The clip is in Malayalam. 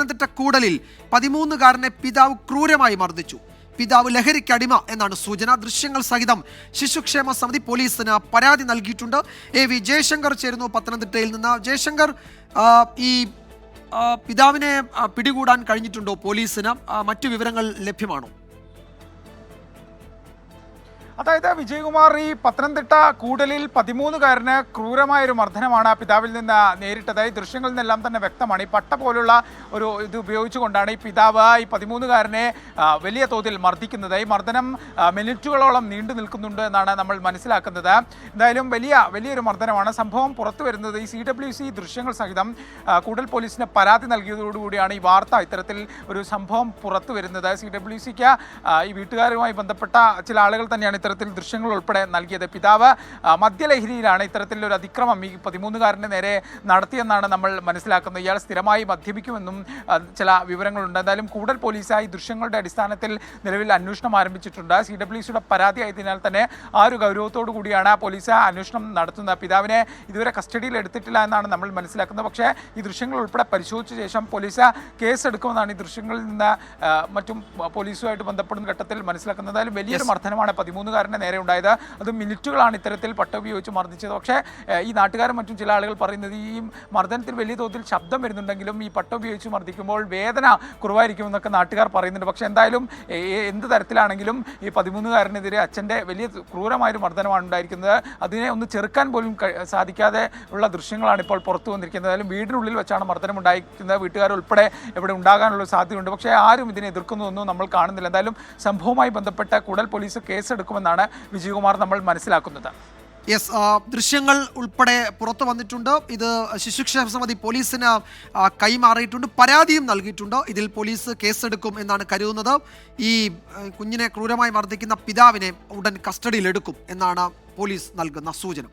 പത്തനംതിട്ട കൂടലിൽ 13-കാരനെ പിതാവ് ക്രൂരമായി മർദ്ദിച്ചു. പിതാവ് ലഹരിക്കടിമ എന്നാണ് സൂചന. ദൃശ്യങ്ങൾ സഹിതം ശിശുക്ഷേമ സമിതി പോലീസിന് പരാതി നൽകിയിട്ടുണ്ട്. AV ജയശങ്കർ ചേരുന്നു പത്തനംതിട്ടയിൽ നിന്ന്. ജയശങ്കർ, ഈ പിതാവിനെ പിടികൂടാൻ കഴിഞ്ഞിട്ടുണ്ടോ പോലീസിന്? മറ്റു വിവരങ്ങൾ ലഭ്യമാണോ? അതായത് വിജയകുമാർ, ഈ പത്തനംതിട്ട കൂടലിൽ 13-കാരന് ക്രൂരമായൊരു മർദ്ദനമാണ് പിതാവിൽ നിന്ന് നേരിട്ടത്. ഈ ദൃശ്യങ്ങളിൽ നിന്നെല്ലാം തന്നെ വ്യക്തമാണ്. ഈ പട്ട പോലുള്ള ഒരു ഇത് ഉപയോഗിച്ചുകൊണ്ടാണ് ഈ പിതാവ് ഈ 13-കാരനെ വലിയ തോതിൽ മർദ്ദിക്കുന്നത്. ഈ മർദ്ദനം മിനിറ്റുകളോളം നീണ്ടു നിൽക്കുന്നുണ്ട് എന്നാണ് നമ്മൾ മനസ്സിലാക്കുന്നത്. എന്തായാലും വലിയൊരു മർദ്ദനമാണ്. സംഭവം പുറത്തു വരുന്നത് ഈ CWC ദൃശ്യങ്ങൾ സഹിതം കൂടൽ പോലീസിന് പരാതി നൽകിയതോടുകൂടിയാണ് ഈ വാർത്ത ഇത്തരത്തിൽ ഒരു സംഭവം പുറത്തു വരുന്നത്. CWCക്ക് ഈ വീട്ടുകാരുമായി ബന്ധപ്പെട്ട ചില ആളുകൾ തന്നെയാണ് ഇത്തരത്തിൽ ദൃശ്യങ്ങൾ ഉൾപ്പെടെ നൽകിയത്. പിതാവ് മദ്യലഹരിയിലാണ് ഇത്തരത്തിലൊരു അതിക്രമം ഈ 13-കാരൻ്റെ നേരെ നടത്തിയെന്നാണ് നമ്മൾ മനസ്സിലാക്കുന്നത്. ഇയാൾ സ്ഥിരമായി മദ്യപിക്കുമെന്നും ചില വിവരങ്ങളുണ്ട്. എന്തായാലും കൂടൽ പോലീസായി ദൃശ്യങ്ങളുടെ അടിസ്ഥാനത്തിൽ നിലവിൽ അന്വേഷണം ആരംഭിച്ചിട്ടുണ്ട്. CWCയുടെ പരാതി ആയതിനാൽ തന്നെ ആ ഒരു ഗൗരവത്തോടു കൂടിയാണ് പോലീസ് അന്വേഷണം നടത്തുന്നത്. പിതാവിനെ ഇതുവരെ കസ്റ്റഡിയിൽ എടുത്തിട്ടില്ല എന്നാണ് നമ്മൾ മനസ്സിലാക്കുന്നത്. പക്ഷേ ഈ ദൃശ്യങ്ങൾ ഉൾപ്പെടെ പരിശോധിച്ച ശേഷം പോലീസ് കേസെടുക്കുമെന്നാണ് ഈ ദൃശ്യങ്ങളിൽ നിന്ന് മറ്റും പോലീസുമായിട്ട് ബന്ധപ്പെടുന്ന ഘട്ടത്തിൽ മനസ്സിലാക്കുന്നത്. എന്തായാലും വലിയൊരു മർദ്ദനമാണ് 13-കാരൻ്റെ നേരെ ഉണ്ടായത്. അത് മിനിറ്റുകളാണ് ഇത്തരത്തിൽ പട്ട ഉപയോഗിച്ച് മർദ്ദിച്ചത്. പക്ഷേ ഈ നാട്ടുകാരും മറ്റും ചില ആളുകൾ പറയുന്നത് ഈ മർദ്ദനത്തിൽ വലിയ തോതിൽ ശബ്ദം വരുന്നുണ്ടെങ്കിലും ഈ പട്ട ഉപയോഗിച്ച് മർദ്ദിക്കുമ്പോൾ വേദന കുറവായിരിക്കുമെന്നൊക്കെ നാട്ടുകാർ പറയുന്നുണ്ട്. പക്ഷേ എന്തായാലും എന്ത് തരത്തിലാണെങ്കിലും ഈ 13-കാരനെതിരെ അച്ഛൻ്റെ വലിയ ക്രൂരമായൊരു മർദ്ദനമാണ് ഉണ്ടായിരിക്കുന്നത്. അതിനെ ഒന്ന് ചെറുക്കാൻ പോലും സാധിക്കാതെ ഉള്ള ദൃശ്യങ്ങളാണ് ഇപ്പോൾ പുറത്തു വന്നിരിക്കുന്നത്. എന്തായാലും വീടിനുള്ളിൽ വെച്ചാണ് മർദ്ദനം ഉണ്ടായിരിക്കുന്നത്. വീട്ടുകാരുൾപ്പെടെ ഇവിടെ ഉണ്ടാകാനുള്ള സാധ്യതയുണ്ട്. പക്ഷേ ആരും ഇതിനെ എതിർക്കുന്നതൊന്നും നമ്മൾ കാണുന്നില്ല. എന്തായാലും സംഭവവുമായി ബന്ധപ്പെട്ട കൂടൽ പോലീസ് കേസെടുക്കുമെന്നാണ് വിജയകുമാർ നമ്മൾ മനസ്സിലാക്കുന്നത്. യെസ്, ദൃശ്യങ്ങൾ ഉൾപ്പെടെ പുറത്തു വന്നിട്ടുണ്ട്. ഇത് ശിശുക്ഷേമ സമിതി പോലീസിന് കൈമാറിയിട്ടുണ്ട്, പരാതിയും നൽകിയിട്ടുണ്ട്. ഇതിൽ പോലീസ് കേസെടുക്കും എന്നാണ് കരുതുന്നത്. ഈ കുഞ്ഞിനെ ക്രൂരമായി മർദ്ദിക്കുന്ന പിതാവിനെ ഉടൻ കസ്റ്റഡിയിലെടുക്കും എന്നാണ് പോലീസ് നൽകുന്ന സൂചന.